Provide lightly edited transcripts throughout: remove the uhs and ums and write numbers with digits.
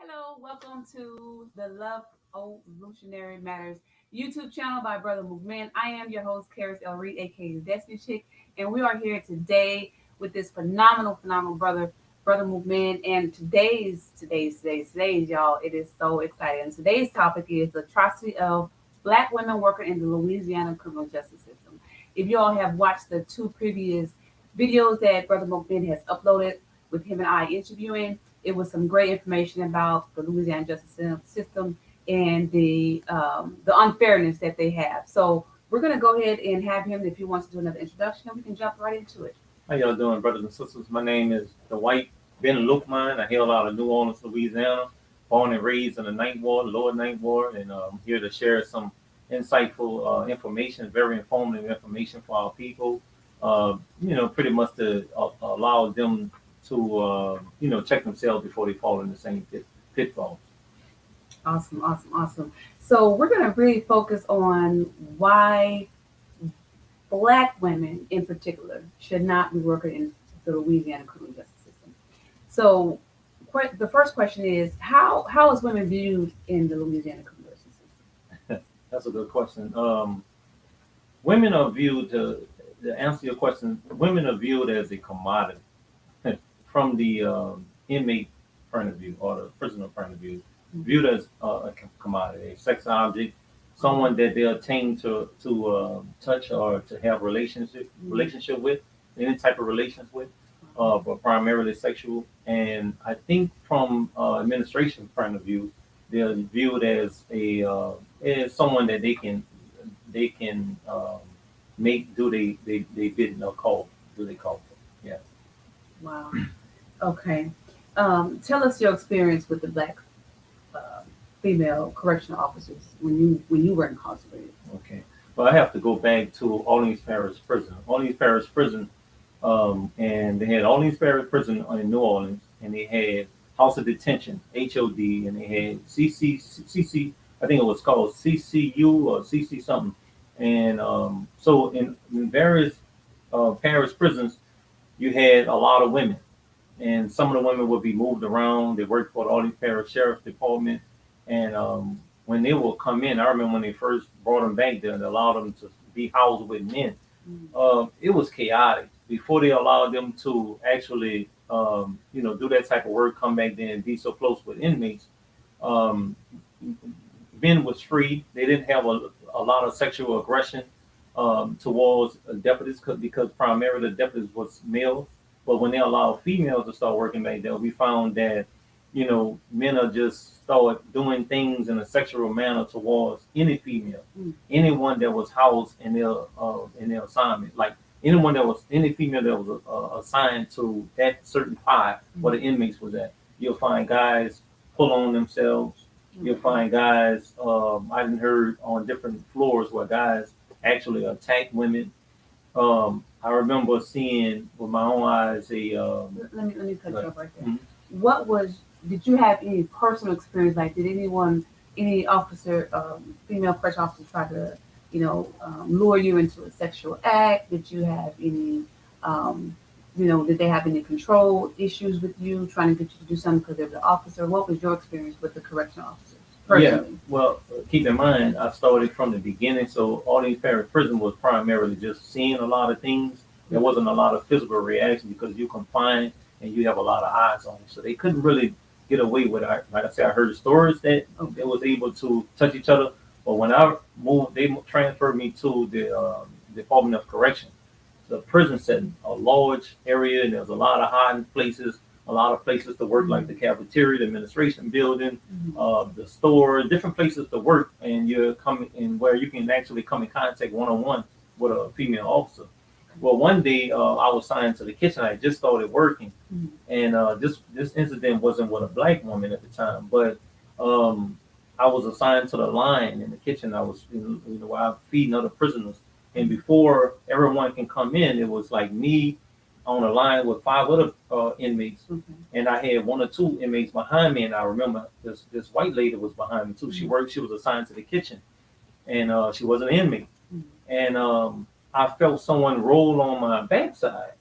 Hello, welcome to the Love Evolutionary Matters YouTube channel by Brother Movement. I am your host, Karis El Reed, aka Destiny Chick, and we are here today with this phenomenal Brother Movement. And today's, y'all, it is so exciting. Today's topic is the atrocity of Black women working in the Louisiana criminal justice system. If you all have watched the two previous videos that Brother Movement has uploaded with him and I interviewing, it was some great information about the Louisiana justice system and the unfairness that they have. So we're going to go ahead and have him, if he wants to do another introduction, and we can jump right into it. How y'all doing, brothers and sisters? My name is Dwight Ben Lukman. I hail out of New Orleans, Louisiana, born and raised in the Ninth Ward, Lower Ninth Ward, and I'm here to share some insightful information, very informative information for our people. Pretty much to allow them to, check themselves before they fall in the same pitfall. Awesome. So we're going to really focus on why Black women in particular should not be working in the Louisiana criminal justice system. So the first question is, how is women viewed in the Louisiana criminal justice system? That's a good question. Women are viewed, to answer your question, women are viewed as a commodity from the inmate point of view or the prisoner point of view, viewed as a commodity, a sex object, someone that they attain to touch or to have relationship with, any type of relations with, but primarily sexual. And I think from administration point of view, they're viewed as as someone that they can make do they bid no call do they call for. Yeah. Wow. Okay. Tell us your experience with the Black female correctional officers when you were incarcerated. Okay. Well, I have to go back to Orleans Parish Prison. Orleans Parish Prison, and they had Orleans Parish Prison in New Orleans, and they had House of Detention (HOD), and they had CC. I think it was called CCU or CC something. And so in various parish prisons, you had a lot of women, and some of the women would be moved around. They worked for the Orleans Parish Sheriff Department, and when they would come in, I remember when they first brought them back there and allowed them to be housed with men. It was chaotic before they allowed them to actually, do that type of work, come back there and be so close with inmates. Men was free. They didn't have a lot of sexual aggression towards deputies because primarily the deputies was males. But when they allowed females to start working back there, we found that, men are just start doing things in a sexual manner towards any female, anyone that was housed in their assignment, like any female that was assigned to that certain pod where the inmates was at. You'll find guys pull on themselves. You'll find guys. I done heard on different floors where guys actually attack women. I remember seeing with my own eyes a. Let me cut you off right there. Mm-hmm. Did you have any personal experience? Like, did any officer, female correction officer, try to, lure you into a sexual act? Did you have any, did they have any control issues with you, trying to get you to do something because they were the officer? What was your experience with the correctional officers personally? Yeah, well, keep in mind, I started from the beginning, so Orleans Parish Prison was primarily just seeing a lot of things. There wasn't a lot of physical reaction because you're confined and you have a lot of eyes on you, so they couldn't really get away with it. Like I said, I heard stories that they was able to touch each other, but when I moved, they transferred me to the Department of Correction, the prison setting, a large area, and there's a lot of hiding places, a lot of places to work, like the cafeteria, the administration building, the store, different places to work, and you're coming in where you can actually come in contact one-on-one with a female officer. Well, one day I was assigned to the kitchen. I just started working, and this incident wasn't with a Black woman at the time, but I was assigned to the line in the kitchen. I was, where I'm feeding other prisoners, and before everyone can come in, it was like me on a line with 5 other inmates, and I had 1 or 2 inmates behind me. And I remember this white lady was behind me too. She worked. She was assigned to the kitchen, and she was an inmate, and I felt someone roll on my backside,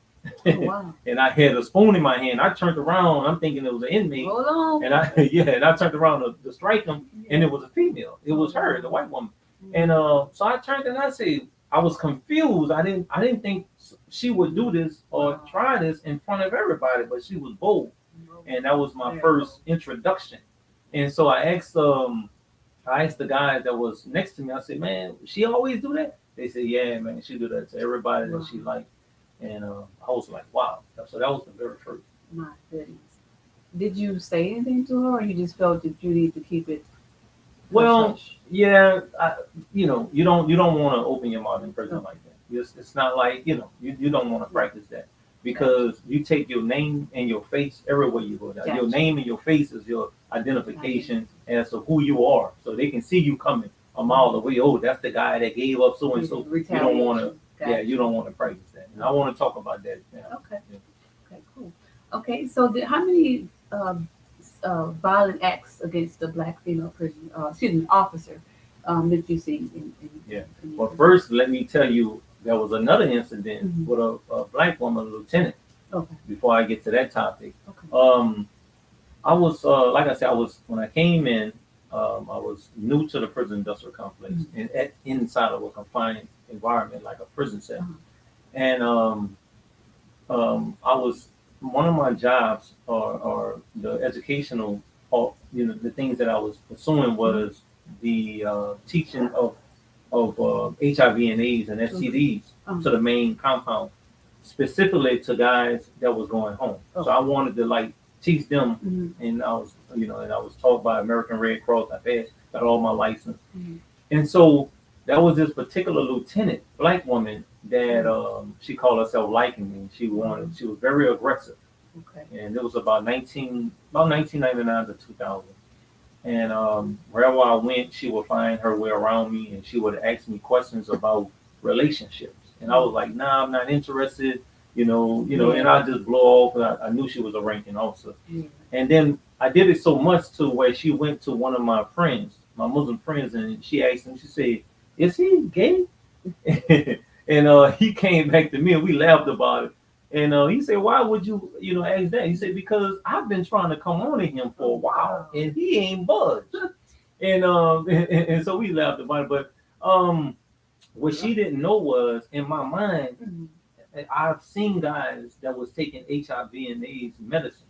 Oh, wow. And I had a spoon in my hand. I turned around. I'm thinking it was an inmate. Hold on. And I and I turned around to strike him, and Yeah. it was a female. It was her, the white woman. And Mhm. so I turned and I said, I was confused. I didn't think she would do this or Wow. try this in front of everybody, but she was bold, and that was my Very first bold. introduction. And so I asked the guy that was next to me. I said, "Man, she always do that?" They said, "Yeah, man, she do that to everybody that she liked." And I was like, "Wow!" So that was the very first. My goodness. Did you say anything to her, or you just felt that you need to keep it hush Well, hush? yeah, you don't want to open your mouth in prison like that. It's not like you don't want to practice that because you take your name and your face everywhere you go. Now, your Gotcha. name and your face is your identification as to who you are, so they can see you coming a mile away. Oh, that's the guy that gave up so and so. You don't want to, yeah, you don't want to practice that. And I want to talk about that now. Okay. Okay. Cool. Okay. So, how many violent acts against the black female prison, officer, did you see Yeah. in Well, first, let me tell you, there was another incident with a black woman, a lieutenant. Okay. Before I get to that topic, Okay. I was like I said, I was when I came in, I was new to the prison industrial complex and inside of a confined environment like a prison cell, and I was one of my jobs or the educational, the things that I was pursuing was the teaching of HIV and AIDS and STDs to the main compound, specifically to guys that was going home. So I wanted to like teach them, and I was taught by American Red Cross. I got all my license, and so that was this particular lieutenant, black woman that she called herself liking me. She was very aggressive, Okay. and it was about 1999 to 2000. And wherever I went, she would find her way around me, and she would ask me questions about relationships. And I was like, "Nah, I'm not interested." And I just blow off. And I knew she was a ranking officer. Yeah. And then I did it so much to where she went to one of my friends, my Muslim friends, and she asked him. She said, "Is he gay?" And he came back to me, and we laughed about it. And he said, "Why would you, ask that?" He said, "Because I've been trying to come on to him for a while, and he ain't budged." And and so we laughed about it. But what she didn't know was, in my mind, I've seen guys that was taking HIV and AIDS medicine.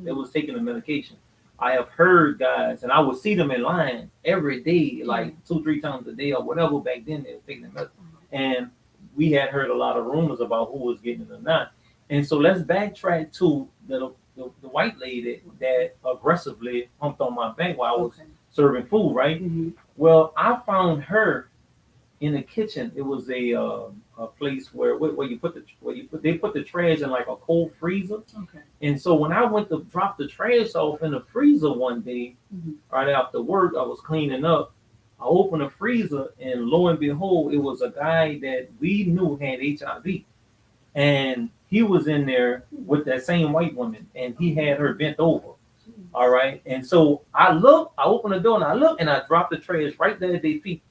That was taking the medication. I have heard guys, and I would see them in line every day, like 2-3 times a day or whatever. Back then, they were taking the medicine, and we had heard a lot of rumors about who was getting it or not. And so let's backtrack to the white lady that aggressively humped on my back while I was serving food, right? Well, I found her in the kitchen. It was a place where you put they put the trash in like a cold freezer. Okay. And so when I went to drop the trash off in the freezer one day, right after work, I was cleaning up. I opened the freezer, and lo and behold, it was a guy that we knew had HIV, and he was in there with that same white woman, and he had her bent over. All right, and so I opened the door, and I looked, and I dropped the trash right there at their feet,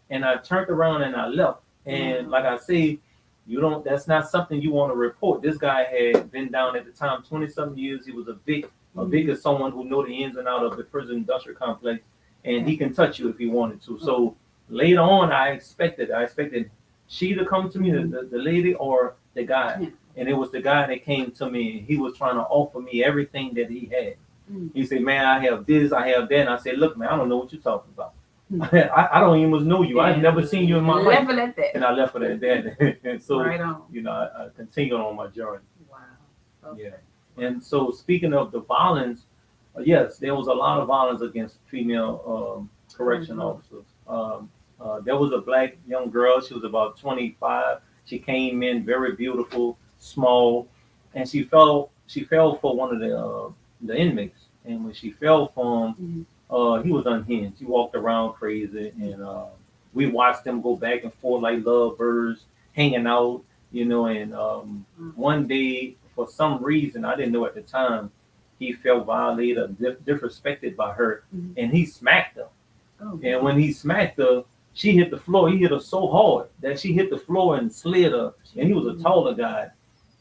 and I turned around and I left. And like I say, that's not something you want to report. This guy had been down at the time 20-something years. He was a big as someone who know the ins and out of the prison industrial complex, and he can touch you if he wanted to. So later on, I expected she to come to me, the lady or the guy. And it was the guy that came to me, and he was trying to offer me everything that he had. He said, "Man, I have this, I have that." And I said, "Look, man, I don't know what you're talking about. I don't even know you. I've never seen you in my life." And I left it at that. And so, right on. I continued on my journey. Wow. Okay. Yeah. And so, speaking of the violence, yes, there was a lot of violence against female correction officers. There was a black young girl. She was about 25. She came in very beautiful, small, and she fell for one of the inmates. And when she fell for him, he was unhinged. He walked around crazy, and we watched them go back and forth like lovebirds, hanging out, And one day, for some reason, I didn't know at the time, he felt violated or disrespected by her, and he smacked her. Oh, And when he smacked her, she hit the floor. He hit her so hard that she hit the floor and slid her. And he was a taller guy.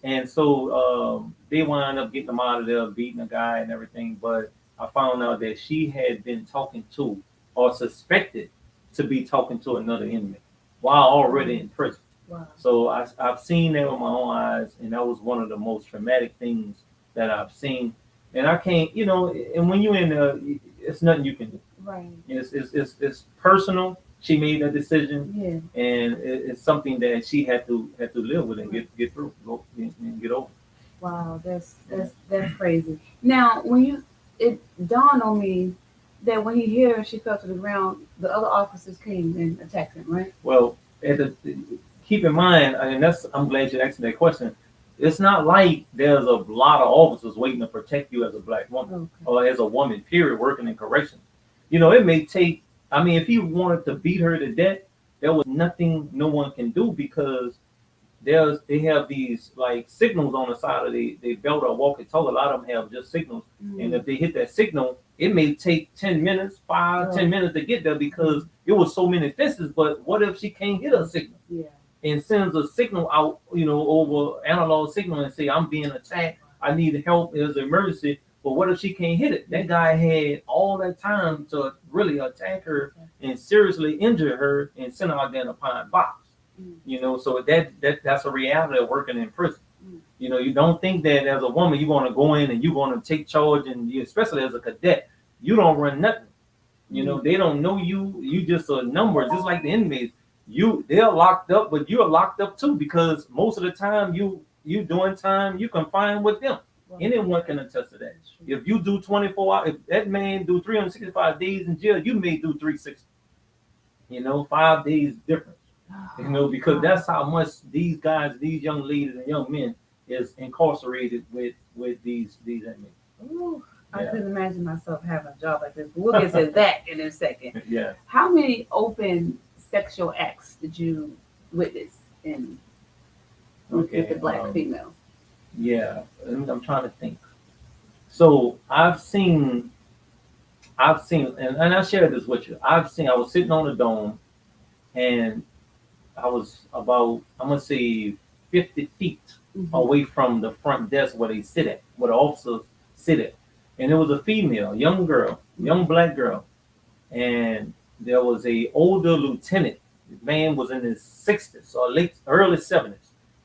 And so they wound up getting them out of there, beating the guy and everything. But I found out that she had been talking to, or suspected to be talking to, another inmate while already in prison. Wow. So I've seen that with my own eyes, and that was one of the most traumatic things that I've seen. And I can't, and when you're in there, it's nothing you can do. Right. It's personal. She made that decision, Yeah. and it's something that she had to live with and get through, go and get over. Wow, that's crazy. Now, it dawned on me that when he hit her, she fell to the ground. The other officers came and attacked him, right? Well, keep in mind, and I'm glad you asked me that question. It's not like there's a lot of officers waiting to protect you as a black woman, Okay. or as a woman, period, working in corrections. It may take. I mean, if he wanted to beat her to death, there was nothing no one can do, because they have these like signals on the side of the belt or walkie talkie. A lot of them have just signals, and if they hit that signal, it may take 10 minutes, 5-10 minutes to get there, because it was so many fences. But what if she can't hit a signal? Yeah. And sends a signal out, over analog signal, and say, I'm being attacked, I need help, there's an emergency. But what if she can't hit it? That guy had all that time to really attack her and seriously injure her and send her out there in a pine box. So that's a reality of working in prison. You don't think that as a woman you're going to go in and you're going to take charge, and especially as a cadet, you don't run nothing. They don't know you. You just a number, just like the inmates. They're locked up, but you're locked up too, because most of the time you doing time, you confined with them. Anyone can attest to that. If you do 24 hours, if that man do 365 days in jail, you may do 360. 5 days difference. Because that's how much these guys, these young ladies and young men, is incarcerated with these inmates. Ooh, I couldn't imagine myself having a job like this. But we'll get to that in a second. Yeah. How many open sexual acts did you witness with the black female? Yeah, I'm trying to think. So I've seen, and I shared this with you. I was sitting on the dome, and I was about, I'm gonna say, 50 feet away from the front desk where they sit at, where the officers sit at, and it was a female, young girl, young black girl, and there was a older lieutenant. The man was in his 60s or early 70s,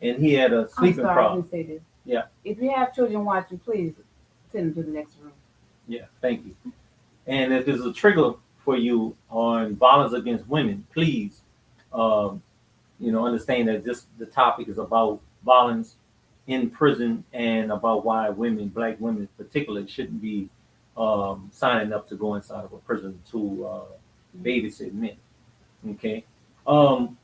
and he had a sleeping problem. I say this. Yeah. If you have children watching, please send them to the next room. Yeah, thank you. And if there's a trigger for you on violence against women, please, understand that the topic is about violence in prison, and about why women, black women particularly, shouldn't be signing up to go inside of a prison to babysit men. Okay.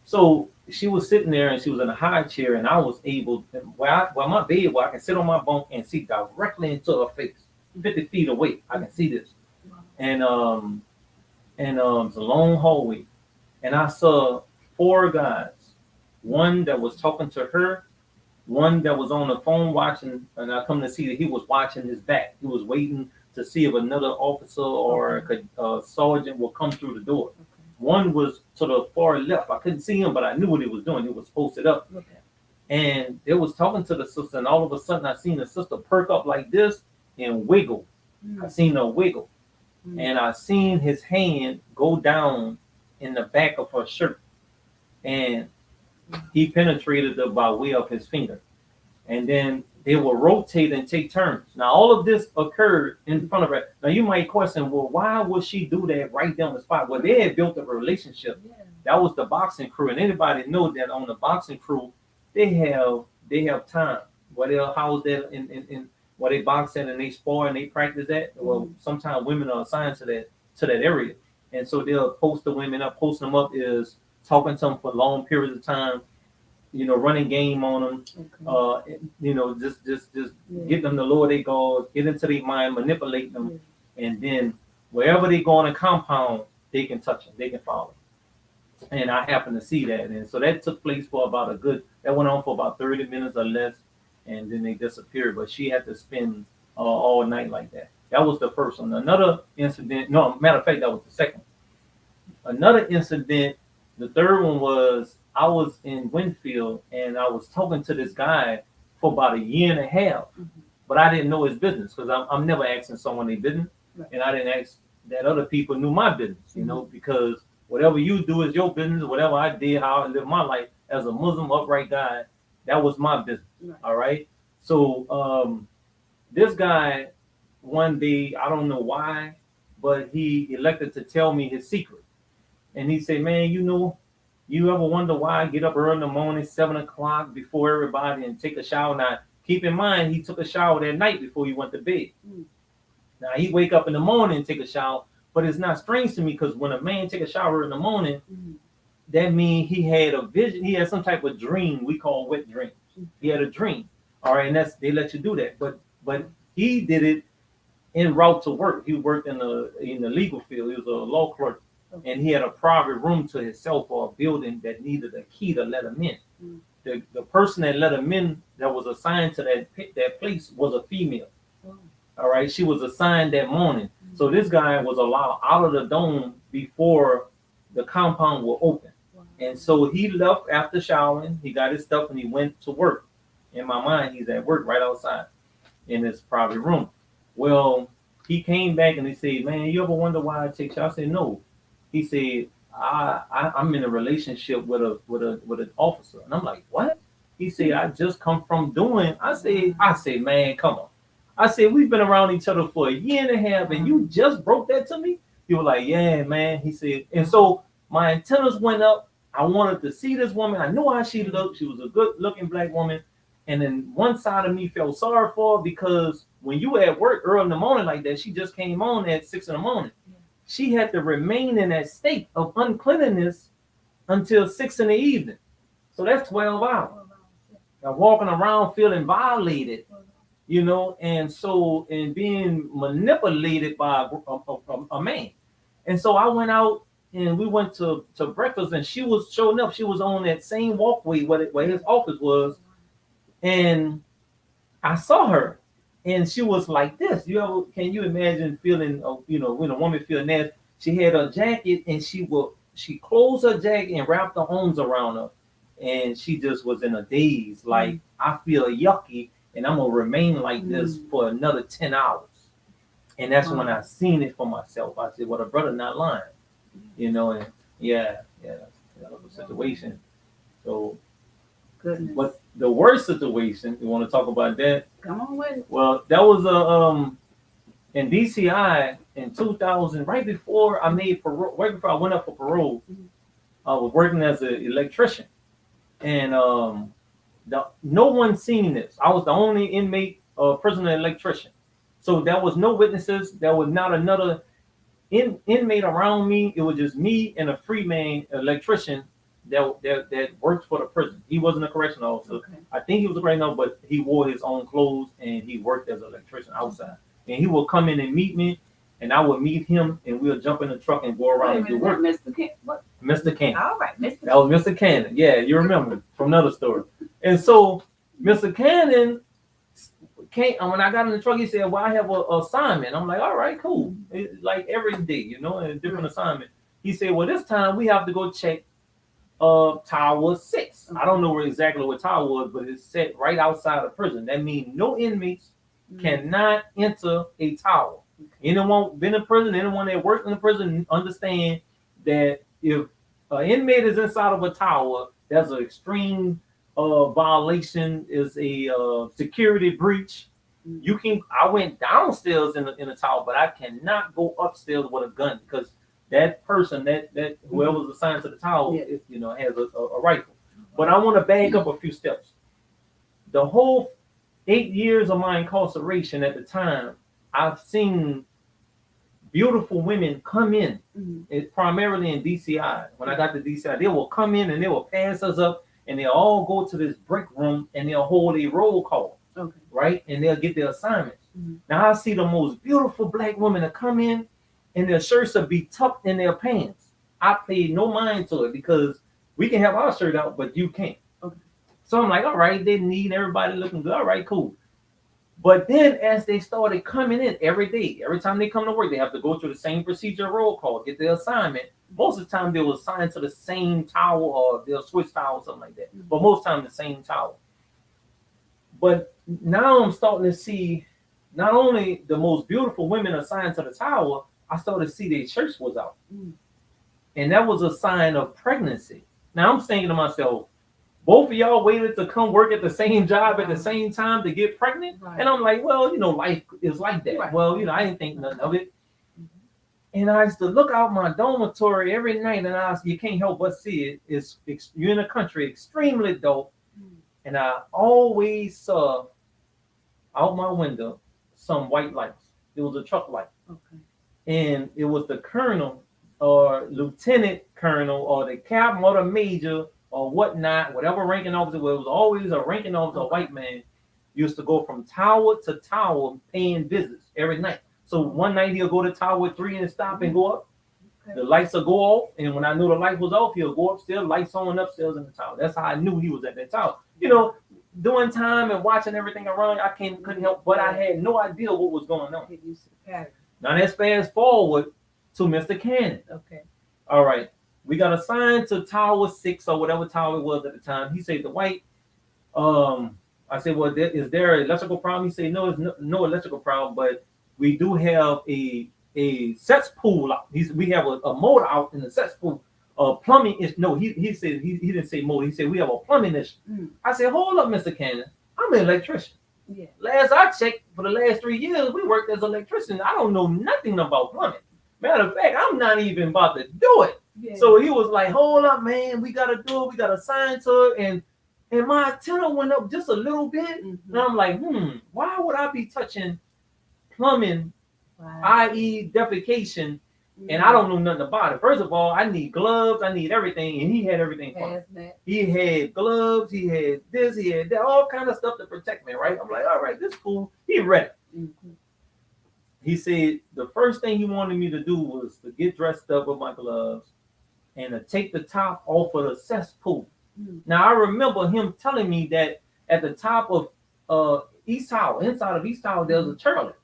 So she was sitting there, and she was in a high chair, and I was able, where my bed, where I can sit on my bunk and see directly into her face, 50 feet away. I can see this. And it's a long hallway, and I saw 4 guys. One that was talking to her, one that was on the phone watching, and I come to see that he was watching his back. He was waiting to see if another officer or a sergeant will come through the door. Okay. One was to the far left. I couldn't see him, but I knew what he was doing. He was posted up. Okay. And they was talking to the sister, and all of a sudden I seen the sister perk up like this and wiggle. I seen her wiggle. And I seen his hand go down in the back of her shirt. And he penetrated her by way of his finger. And then they will rotate and take turns. Now, all of this occurred in front of her. Now, you might question, well, why would she do that right down the spot? Well, they had built a relationship. Yeah. That was the boxing crew. And anybody know that on the boxing crew, they have time where they'll house that in where they box at and they spar and they practice that. Well, sometimes women are assigned to that area. And so they'll post the women up. Posting them up is talking to them for long periods of time, running game on them, just getting them to lower their guards, get into their mind, manipulate them, and then wherever they go on a compound, they can touch them, they can follow. And I happened to see that, and so that took place for that went on for about 30 minutes or less, and then they disappeared. But she had to spend all night like that. That was the first one. Another incident, no, matter of fact, that was the second. Another incident, the third one was, I was in Winfield, and I was talking to this guy for about a year and a half. Mhm. But I didn't know his business because I'm never asking someone their business, Right. and I didn't ask that other people knew my business, you Mhm. know, because whatever you do is your business. Whatever I did, how I live my life as a Muslim upright guy, that was my business. Right. All right. So this guy, one day, I don't know why, but he elected to tell me his secret, and he said, "Man, you know, you ever wonder why I get up early in the morning, 7 o'clock before everybody, and take a shower?" Now, keep in mind, he took a shower that night before he went to bed. Mm. Now he wake up in the morning and take a shower, but it's not strange to me because when a man take a shower in the morning, Mhm. that means he had a vision. He had some type of dream we call wet dreams. He had a dream. All right, and that's they let you do that. But he did it en route to work. He worked in the legal field. He was a law clerk, Okay. and he had a private room to himself or a building that needed a key to let him in. Mm. The person that let him in that was assigned to that place was a female. Oh. All right, she was assigned that morning. So this guy was allowed out of the dome before the compound will open. Wow. And so he left after showering. He got his stuff and he went to work. In my mind, he's at work right outside in his private room. Well, he came back and he said, "Man, you ever wonder why I take shots?" I said, "No." He said, I'm in a relationship with an officer." And I'm like, "What?" He said, "I just come from doing." I say, "Man, come on." I said, "We've been around each other for a year and a half, and you just broke that to me?" He was like, "Yeah, man." He said, and so my antennas went up. I wanted to see this woman. I knew how she looked. She was a good looking black woman. And then one side of me felt sorry for her because when you at work early in the morning like that, she just came on at 6 in the morning. Yeah. She had to remain in that state of uncleanliness until 6 in the evening. So that's 12 hours. Oh, wow. Yeah. Now walking around feeling violated, Oh, wow. you know, and being manipulated by a man. And so I went out and we went to breakfast, and she was showing up. She was on that same walkway where his office was, and I saw her, and she was like this. Can you imagine feeling, when a woman feels nasty? She had a jacket, and she closed her jacket and wrapped her arms around her, and she just was in a daze. Like, I feel yucky, and I'm gonna remain like this for another 10 hours. And that's when I seen it for myself. I said, "Well, the brother not lying," and yeah, that was a situation. So, Goodness. but the worst situation, you want to talk about that? Come on with it. Well, that was in DCI in 2000, right before I made parole, right before I went up for parole. I was working as an electrician, and no one seen this. I was the only inmate, prisoner electrician. So there was no witnesses. There was not another inmate around me. It was just me and a free man electrician that worked for the prison. He wasn't a correctional officer. Okay. I think he was a correctional, but he wore his own clothes and he worked as an electrician outside. And he would come in and meet me, and I would meet him, and we'll jump in the truck and go around and do work. Mr. Ken. What? Mr. Cannon. All right, Mr. That was Mr. Cannon. Yeah, you remember from another story. And so Mr. Cannon came, when I got in the truck, he said, "Well, I have a assignment." I'm like, "All right, cool." It's like every day, a different assignment. He said, "Well, this time we have to go check Tower 6. I don't know exactly what tower was, but it's set right outside of prison. That means no inmates cannot enter a tower. Anyone been in prison, anyone that worked in the prison understand that if an inmate is inside of a tower, that's an extreme violation, is a security breach. I went downstairs in the tower, but I cannot go upstairs with a gun because that person, that whoever was assigned to the tower, has a rifle. But I want to back up a few steps. The whole 8 years of my incarceration at the time, I've seen beautiful women come in, primarily in DCI. When I got to DCI, they will come in and they will pass us up, and they'll all go to this break room and they'll hold a roll call, right? And they'll get their assignments. Now I see the most beautiful black women that come in, and their shirts will be tucked in their pants. I paid no mind to it because we can have our shirt out, but you can't. So I'm like, all right, they need everybody looking good. All right, cool. But then as they started coming in every day, every time they come to work, they have to go through the same procedure roll call, get their assignment. Most of the time they will assign to the same tower, or they'll switch tower or something like that. But most of the time the same tower. But now I'm starting to see not only the most beautiful women assigned to the tower, I started to see their church was out. Mm. And that was a sign of pregnancy. Now I'm thinking to myself, both of y'all waited to come work at the same job at the same time to get pregnant? Right. And I'm like, well, life is like that. Right. Well, I didn't think nothing of it. And I used to look out my dormitory every night, and you can't help but see it. You're in a country extremely dope, and I always saw out my window some white lights. It was a truck light, and it was the colonel or lieutenant colonel or the captain or the major or whatnot, whatever ranking officer. It was always a ranking officer, a white man, used to go from tower to tower paying visits every night. So one night he'll go to tower 3 and stop and go up. The lights will go off, and when I knew the light was off, he'll go upstairs, lights on upstairs in the tower. That's how I knew he was at that tower. Doing time and watching everything around, I couldn't help, but I had no idea what was going on. Get used to the pattern. Now let's fast forward to Mr. Cannon. Okay. All right. We got assigned to Tower 6 or whatever tower it was at the time. He said the white. I said, well, is there an electrical problem? He said, no, there's no electrical problem, but we do have a cesspool out. We have a motor out in the cesspool. Plumbing is no. He said he didn't say motor. He said we have a plumbing issue. I said, hold up, Mr. Cannon. I'm an electrician. Yeah. Last I checked, for the last 3 years, we worked as electricians. I don't know nothing about plumbing. Matter of fact, I'm not even about to do it. Yeah. So he was like, hold up, man. We got to do it. We got to sign to it. And my antenna went up just a little bit. And I'm like, why would I be touching plumbing, i.e. defecation, and I don't know nothing about it? First of all, I need gloves. I need everything. And he had everything for me. He had gloves. He had this. He had that. All kind of stuff to protect me, right? I'm like, all right, this is cool. He ready. He said the first thing he wanted me to do was to get dressed up with my gloves and to take the top off of the cesspool. Now, I remember him telling me that at the top of East Tower, inside of East Tower, there's a toilet.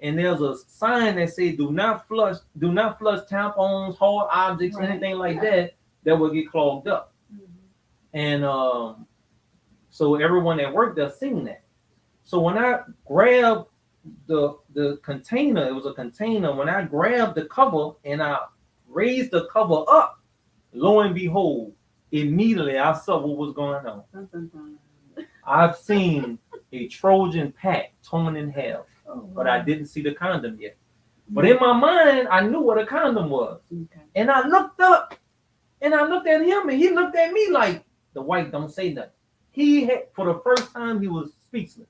And there's a sign that says, do not flush tampons, hard objects, anything like that will get clogged up. And so everyone that worked there seen that. So when I grabbed the container, it was a container. When I grabbed the cover and I raised the cover up, lo and behold, immediately I saw what was going on. I've seen a Trojan pack torn in half, but I didn't see the condom yet. But in my mind, I knew what a condom was. And I looked up and I looked at him and he looked at me like, the white don't say nothing. He had, for the first time, he was speechless.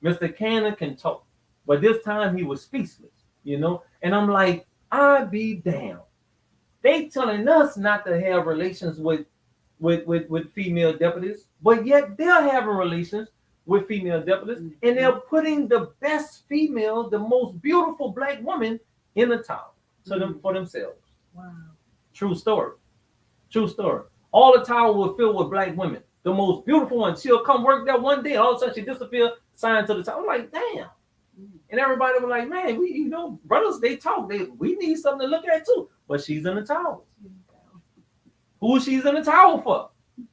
Mr. Cannon can talk, but this time he was speechless, And I'm like, I be damned. They telling us not to have relations with female deputies, but yet they're having relations with female deputies, and they're putting the best female, the most beautiful black woman in the tower for themselves. Wow. True story. All the tower was filled with black women. The most beautiful one. She'll come work there one day, all of a sudden she disappear, signed to the tower. I'm like, damn. And everybody was like, man, we, brothers, they talk. We need something to look at too. But she's in the tower. Who she's in the tower for?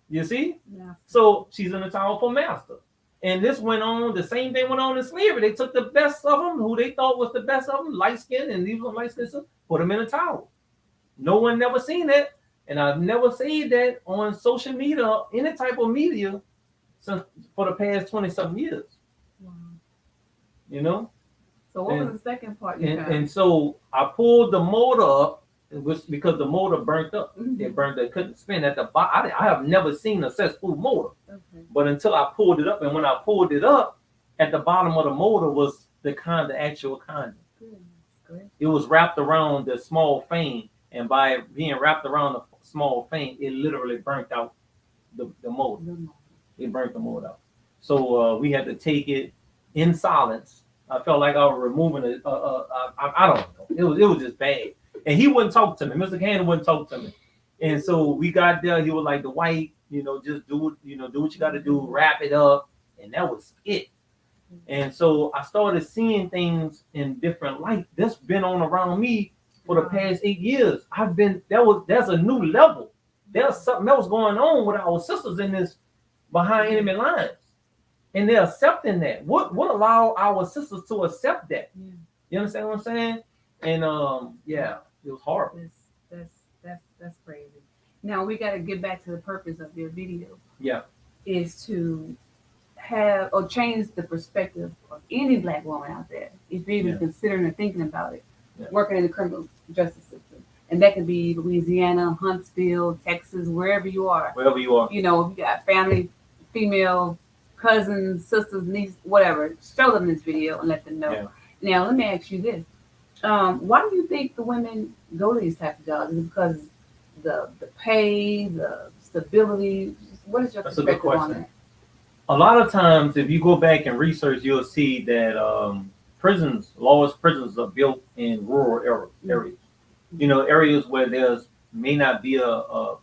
You see? Yeah. So she's in the tower for master. And this went on, the same thing went on in slavery. They took the best of them, who they thought was the best of them, light skin, and these were light skin, put them in a tower. No one never seen that. And I've never seen that on social media, any type of media, since for the past 20-something years. Wow. So what was the second part you got? And so I pulled the motor up, because the motor burnt up. It burned up, couldn't spin at the bottom. I have never seen a cesspool motor. But until I pulled it up, and when I pulled it up, at the bottom of the motor was the actual condom. It was wrapped around the small fan, and by being wrapped around the small fan, it literally burnt out the motor. It burnt the motor out. So we had to take it in silence. I felt like I was removing it. I don't know. It was just bad. And he wouldn't talk to me. Mr. Cannon wouldn't talk to me. And so we got there. He was like, the white, just do it, do what you got to do, wrap it up. And that was it. And so I started seeing things in different light. That's been on around me for the past 8 years. That's a new level. There's something else going on with our sisters in this behind enemy lines. and they're accepting that. What allow our sisters to accept that? Yeah. You understand what I'm saying? And yeah, it was horrible. That's crazy. Now we got to get back to the purpose of your video. Yeah. Is to have or change the perspective of any black woman out there, if you're even considering or thinking about it, working in the criminal justice system. And that could be Louisiana, Huntsville, Texas, wherever you are. Wherever you are. You know, if you got family, female, cousins, sisters, nieces, whatever, show them this video and let them know. Yeah. Now, let me ask you this. Why do you think the women go to these types of jobs? Is it because the pay, the stability? What is your perspective on that? A lot of times, if you go back and research, you'll see that large prisons are built in rural areas. You know, areas where there's may not be a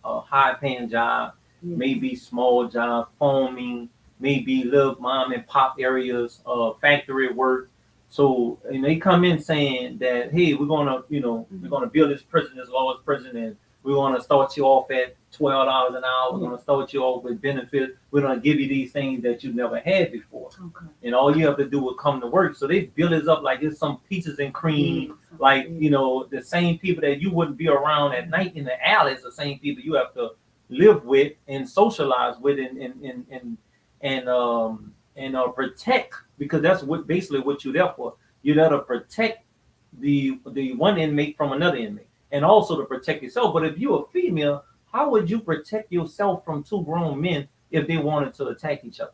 high-paying job, maybe small job, farming, maybe little mom and pop areas, factory work. So they come in saying that, hey, we're gonna build this prison, this large prison, and we're gonna start you off at $12 an hour. We're gonna start you off with benefits. We're gonna give you these things that you never had before. Okay. And all you have to do is come to work. So they build it up like it's some peaches and cream, like the same people that you wouldn't be around at night in the alleys, the same people you have to live with and socialize with and protect, because that's basically what you're there for. You're there to protect the one inmate from another inmate, and also to protect yourself. But if you're a female, how would you protect yourself from two grown men if they wanted to attack each other?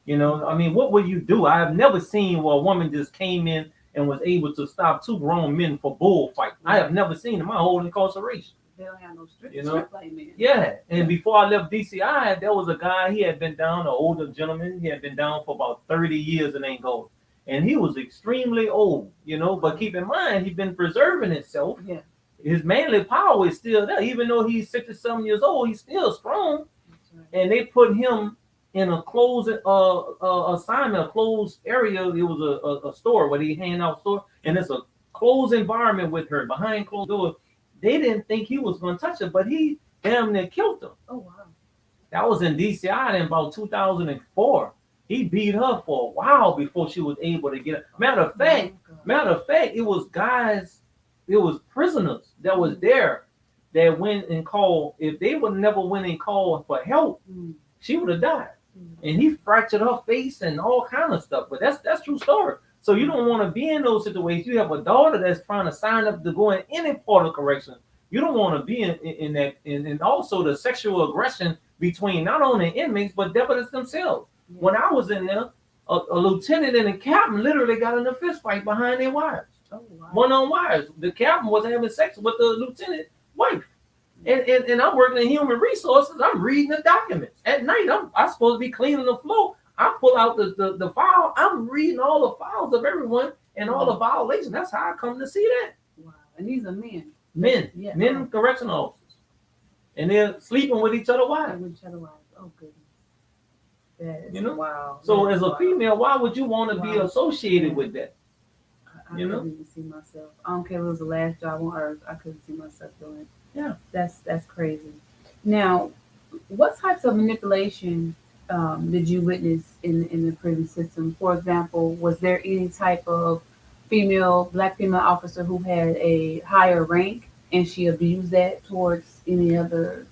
I mean, what would you do? I have never seen where a woman just came in and was able to stop two grown men for bullfight. I have never seen in my whole incarceration. They don't have no strip like men. Yeah, and before I left DCI, there was a guy, he had been down, an older gentleman, he had been down for about 30 years in Angola. And he was extremely old, but keep in mind, he's been preserving himself. Yeah. His manly power is still there. Even though he's 67 years old, he's still strong. Right. And they put him in a closed assignment, a closed area. It was a store where they hand out store, and it's a closed environment with her behind closed doors. They didn't think he was going to touch her, but he damn near killed her. Oh, wow. That was in DCI in about 2004. He beat her for a while before she was able to get her. Matter of fact, it was prisoners that was there that went and called. If they would never went and called for help, she would have died. And he fractured her face and all kind of stuff. But that's true story. So you don't want to be in those situations. You have a daughter that's trying to sign up to go in any part of correction. You don't want to be in that. And also the sexual aggression between not only inmates, but deputies themselves. Yeah. When I was in there, a lieutenant and a captain literally got in a fist fight behind their wives. Oh, wow. One on wires. The captain was having sex with the lieutenant wife. And I'm working in human resources. I'm reading the documents. At night, I'm supposed to be cleaning the floor. I pull out the file. I'm reading all the files of everyone and all the violations. That's how I come to see that. Wow. And these are men. Men correctional officers. And they're sleeping with each other wives. Oh, goodness. That is wow. So as a female, why would you want to be associated with that? I couldn't even see myself. I don't care if it was the last job on earth. I couldn't see myself doing it. Yeah. That's crazy. Now, what types of manipulation did you witness in the prison system? For example, was there any type of black female officer who had a higher rank and she abused that towards any other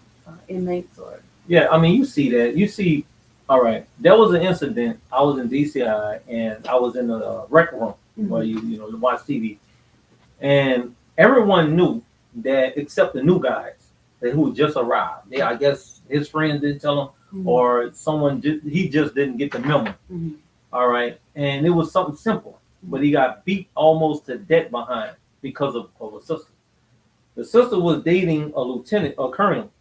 inmates? Or yeah, I mean, you see that. You see, all right, there was an incident. I was in DCI and I was in the rec room where you watch TV, and everyone knew that except the new guys who just arrived. I guess his friends didn't tell him. Or someone he just didn't get the memo. All right, and it was something simple, but he got beat almost to death behind because of a sister. The sister was dating a lieutenant colonel.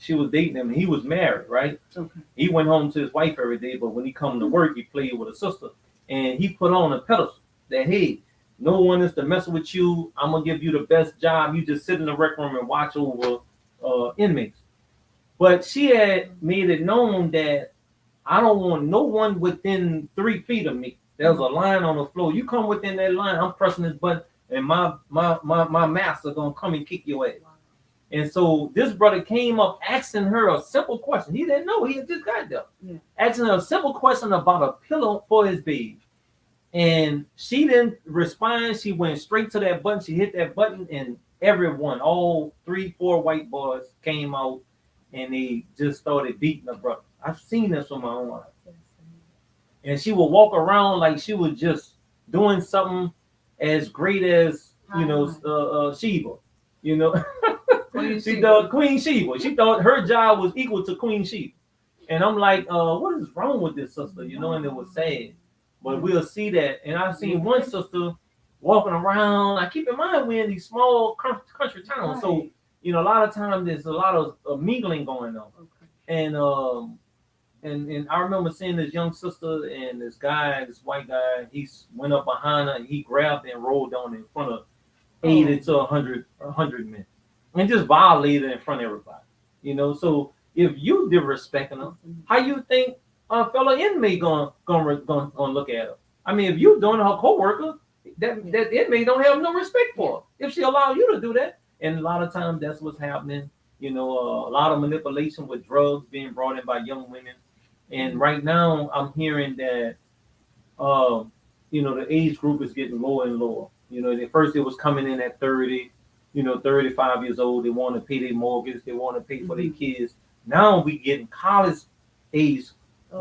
She was dating him, and he was married, right? Okay. He went home to his wife every day, but when he come to work, he played with a sister, and he put on a pedestal that, hey, no one is to mess with you. I'm gonna give you the best job. You just sit in the rec room and watch over inmates. But she had made it known that I don't want no one within 3 feet of me. There's a line on the floor. You come within that line, I'm pressing this button, and my master gonna come and kick your ass. And so this brother came up asking her a simple question. He didn't know. He had just got there. Yeah. Asking her a simple question about a pillow for his baby. And she didn't respond. She went straight to that button. She hit that button, and everyone, all 3, 4 white boys came out, and they just started beating the brother. I've seen this with my own eyes. And she would walk around like she was just doing something as great as, Sheba. You know, she thought Queen Sheba. She thought her job was equal to Queen Sheba. And I'm like, what is wrong with this sister? You know, and it was sad. But we'll see that. And I've seen one sister walking around. I keep in mind we're in these small country towns. So, a lot of times there's a lot of mingling going on. Okay. And I remember seeing this young sister and this white guy, he went up behind her and he grabbed her and rolled down in front of 80 to 100 men. And just violated in front of everybody. So if you disrespecting her, how you think a fellow inmate gonna look at her? I mean, if you doing her co-worker, that inmate don't have no respect for her. If she allow you to do that. And a lot of times that's what's happening. A lot of manipulation with drugs being brought in by young women. And right now I'm hearing that, the age group is getting lower and lower. At first it was coming in at 30, 35 years old. They want to pay their mortgage. They want to pay for their kids. Now we getting college age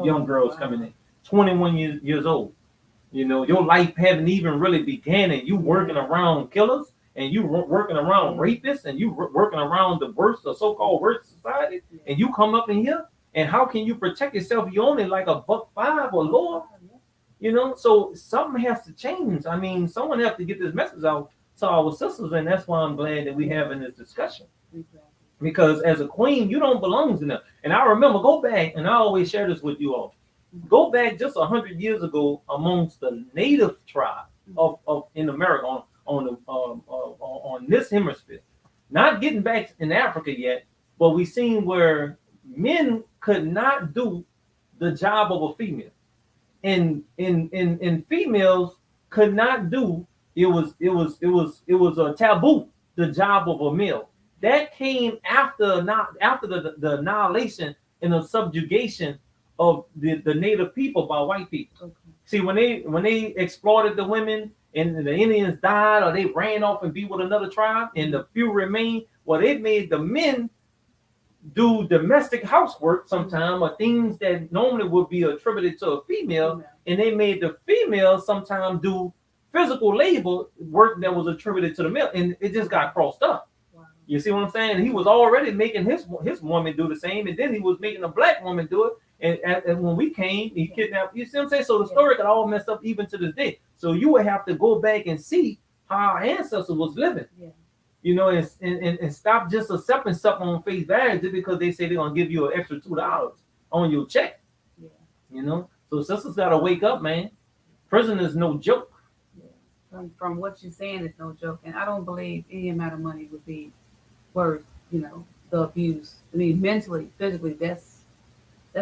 young girls coming in, 21 years old. Your life haven't even really began, and you working around killers, and you working around rapists, and you working around the so-called worst society, and you come up in here, and how can you protect yourself? You only like $1.05 or lower. So something has to change. I mean, someone has to get this message out to our sisters, and that's why I'm glad that we having this discussion. Because as a queen, you don't belong to them. And I remember, go back, and I always share this with you all. Go back just 100 years ago amongst the native tribe of in America on this hemisphere. Not getting back in Africa yet, but we seen where men could not do the job of a female. And females could not do it was a taboo, the job of a male. That came after the annihilation and the subjugation of the native people by white people. Okay. See, when they exploited the women and the Indians died or they ran off and be with another tribe and the few remained, well, they made the men do domestic housework sometime or things that normally would be attributed to a female, and they made the female sometimes do physical labor work that was attributed to the male, and it just got crossed up. Wow. You see what I'm saying? He was already making his woman do the same, and then he was making a black woman do it. And when we came, he kidnapped. You see what I'm saying? So the story got all messed up even to this day. So you would have to go back and see how our ancestors was living. Yeah. And stop just accepting something on face value just because they say they're gonna give you an extra $2 on your check. Yeah. So sisters gotta wake up, man. Prison is no joke. Yeah. From what you're saying, it's no joke, and I don't believe any amount of money would be worth, the abuse. I mean, mentally, physically, that's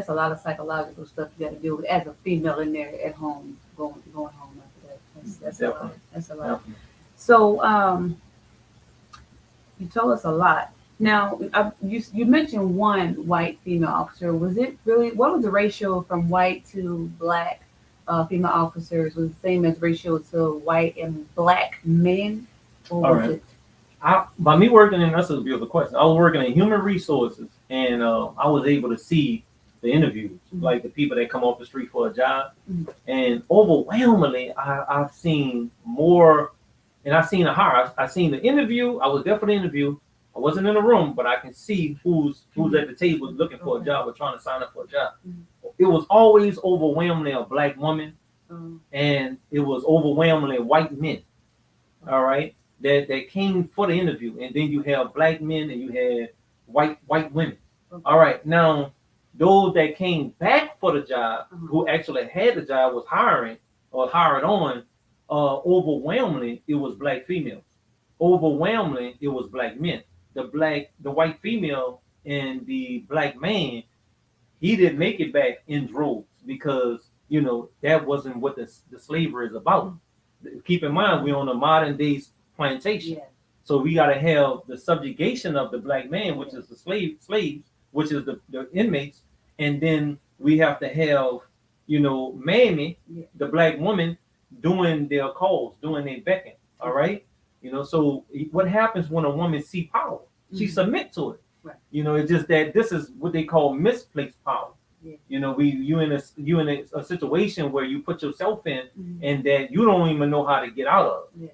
a lot of psychological stuff you got to deal with as a female in there at home, going home after that. That's a lot. That's a lot. Definitely. So, you told us a lot. Now, you mentioned one white female officer. Was it really? What was the ratio from white to black female officers? Was it the same as ratio to white and black men, or was it? By me working in, that's a beautiful question. I was working in human resources, and I was able to see the interviews, like the people that come off the street for a job, and overwhelmingly, I've seen more. And I seen a hire. I seen the interview. I was there for the interview. I wasn't in the room, but I can see who's at the table looking for a job or trying to sign up for a job. It was always overwhelmingly a black woman, and it was overwhelmingly white men. All right, that came for the interview, and then you have black men and you had white women. All right, now those that came back for the job, who actually had the job, was hired on. Overwhelmingly, it was black females. Overwhelmingly, it was black men. The white female and the black man, he didn't make it back in droves because that wasn't what the slavery is about. Keep in mind, we're on a modern day plantation, So we got to have the subjugation of the black man, which is the slaves, which is the inmates, and then we have to have, mammy, Yeah. the black woman, doing their calls, doing their becking. All right, So what happens when a woman see power? She submit to it. Right. It's just that this is what they call misplaced power. Yeah. You in a situation where you put yourself in, and that you don't even know how to get out of. Yeah.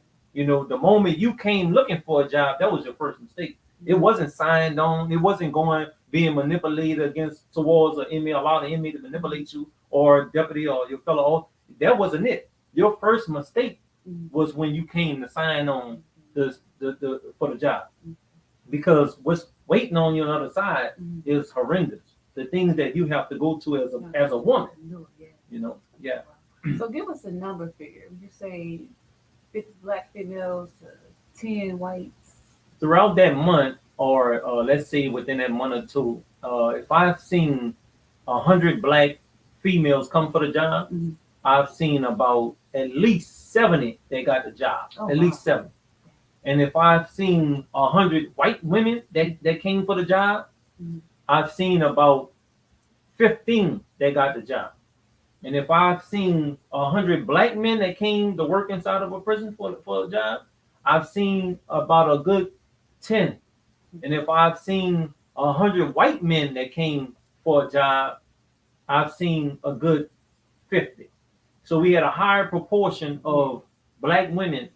The moment you came looking for a job, that was your first mistake. It wasn't signed on. It wasn't going being manipulated against towards an inmate, allow the inmate to manipulate you or deputy or your fellow. That wasn't it. Your first mistake was when you came to sign on the for the job, because what's waiting on you on the other side is horrendous. The things that you have to go to as a woman, yeah. So give us a number figure. Would you say 50 black females to 10 whites? Throughout that month, or let's say within that month or two, if I've seen 100 black females come for the job, I've seen about at least 70 that got the job. At least 70. And if I've seen 100 white women that came for the job, I've seen about 15 that got the job. And if I've seen 100 black men that came to work inside of a prison for a job, I've seen about a good 10. And if I've seen 100 white men that came for a job, I've seen a good 50. So we had a higher proportion of black women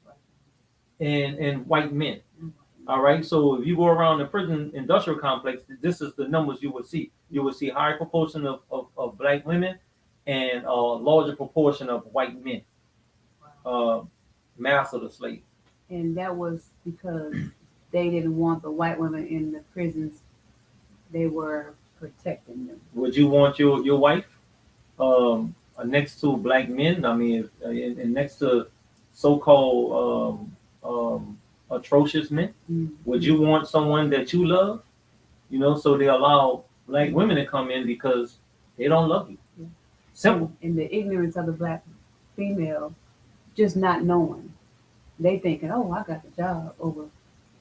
and white men. All right. So if you go around the prison industrial complex, this is the numbers you will see. You will see higher proportion of black women and a larger proportion of white men. Mass of the slave. And that was because they didn't want the white women in the prisons. They were protecting them. Would you want your wife next to black men? I mean, and next to so-called atrocious men? Would you want someone that you love? So they allow black women to come in because they don't love you. Yeah. Simple. And the ignorance of the black female, just not knowing. They thinking, oh, I got the job over.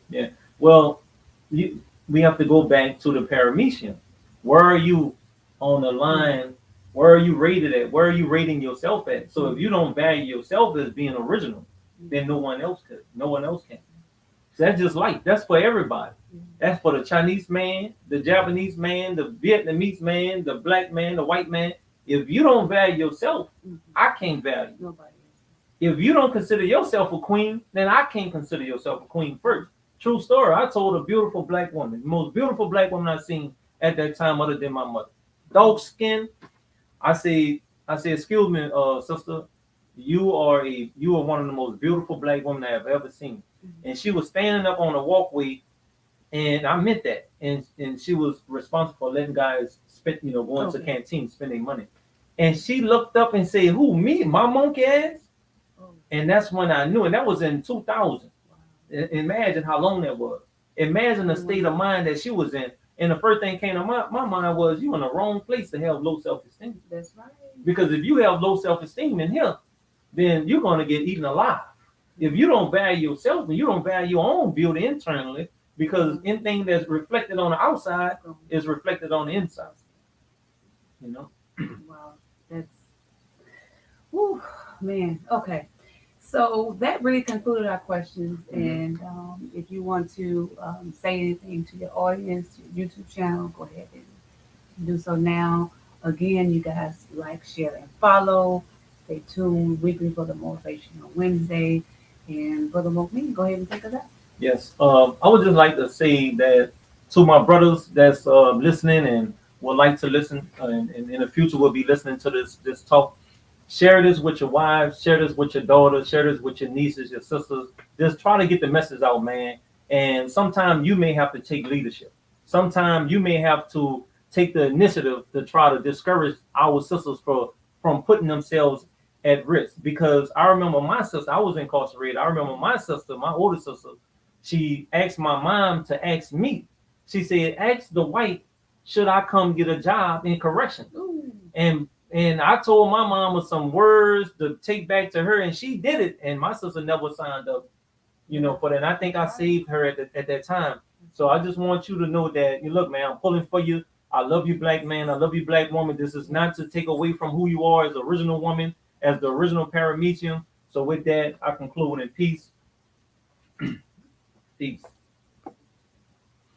Yeah. Well, we have to go back to the paramecium. Where are you on the line? Where are you rated at? Where are you rating yourself at? So if you don't value yourself as being original, then no one else could. No one else can. So that's just life. That's for everybody. That's for the Chinese man, the Japanese man, the Vietnamese man, the black man, the white man. If you don't value yourself, I can't value you. Nobody else. If you don't consider yourself a queen, then I can't consider yourself a queen first. True story. I told a beautiful black woman, the most beautiful black woman I've seen at that time, other than my mother. Dark skin. I say, excuse me, sister, you are one of the most beautiful black women I have ever seen. And she was standing up on the walkway, and I meant that. And she was responsible for letting guys spend, going to canteen, spending money. And she looked up and said, "Who, me? My monkey ass?" And that's when I knew, and that was in 2000. Imagine how long that was. Imagine the state of mind that she was in. And the first thing came to my mind was, you in the wrong place to have low self-esteem. That's right. Because if you have low self-esteem in here, then you're going to get eaten alive. If you don't value yourself and you don't value your own beauty internally, because anything that's reflected on the outside is reflected on the inside. Wow. That's, whew, man. Okay. So that really concluded our questions. And if you want to say anything to your audience, to your YouTube channel, go ahead and do so now. Again, you guys like, share, and follow. Stay tuned weekly for the Motivational Wednesday. And Brother Mokmin, go ahead and take us out. Yes. I would just like to say that to my brothers that's listening and would like to listen, and in the future will be listening to this talk. Share this with your wives, share this with your daughters, share this with your nieces, your sisters. Just try to get the message out, man. And sometimes you may have to take leadership. Sometimes you may have to take the initiative to try to discourage our sisters from putting themselves at risk. Because I remember my sister, I was incarcerated. I remember my sister, my older sister, she asked my mom to ask me. She said, ask the white, should I come get a job in corrections? And I told my mama some words to take back to her, and she did it. And my sister never signed up you know, for that. And I think I saved her at that time. So I just want you to know that, you look, man, I'm pulling for you. I love you, black man. I love you, black woman. This is not to take away from who you are as the original woman, as the original paramecium. So with that, I conclude in peace. Peace.